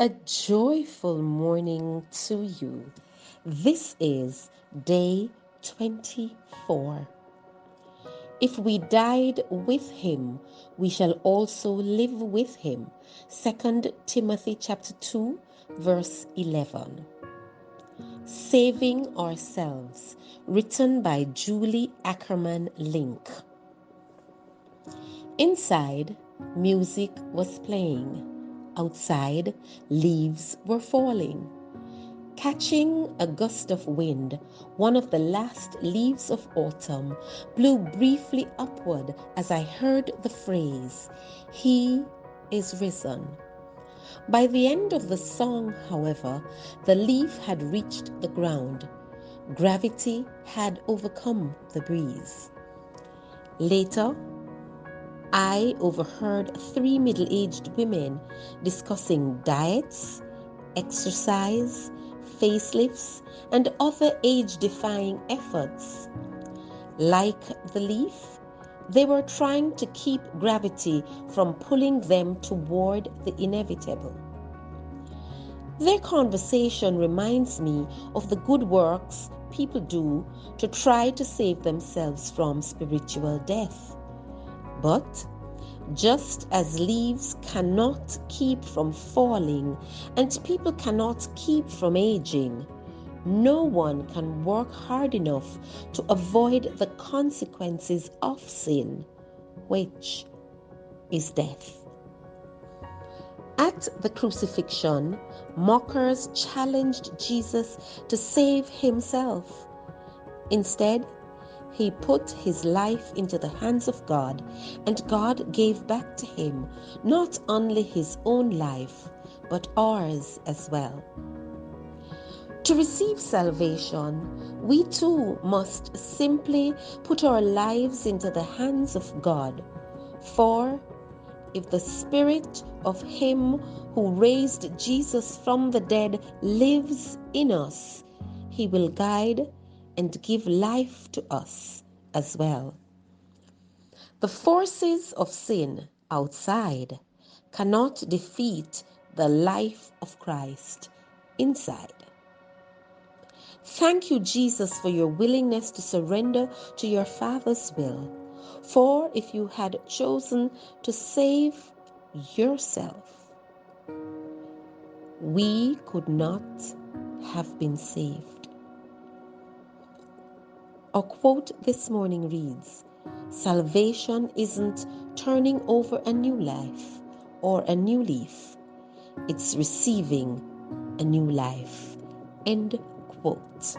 A joyful morning to you. This is day 24. If we died with him, we shall also live with him. 2 Timothy chapter 2, verse 11. Saving Ourselves, written by Julie Ackerman Link. Inside, music was playing. Outside, leaves were falling. Catching a gust of wind, one of the last leaves of autumn blew briefly upward as I heard the phrase, "He is risen." By the end of the song, however, the leaf had reached the ground. Gravity had overcome the breeze. Later, I overheard three middle-aged women discussing diets, exercise, facelifts, and other age-defying efforts. Like the leaf, they were trying to keep gravity from pulling them toward the inevitable. Their conversation reminds me of the good works people do to try to save themselves from spiritual death. But just as leaves cannot keep from falling and people cannot keep from aging, no one can work hard enough to avoid the consequences of sin, which is death. At the crucifixion, mockers challenged Jesus to save himself. Instead, he put his life into the hands of God, and God gave back to him not only his own life, but ours as well. To receive salvation, we too must simply put our lives into the hands of God. For if the Spirit of Him who raised Jesus from the dead lives in us, He will guide and give life to us as well. The forces of sin outside cannot defeat the life of Christ inside. Thank you, Jesus, for your willingness to surrender to your Father's will. For if you had chosen to save yourself, we could not have been saved. Our quote this morning reads, "Salvation isn't turning over a new life or a new leaf. It's receiving a new life." End quote.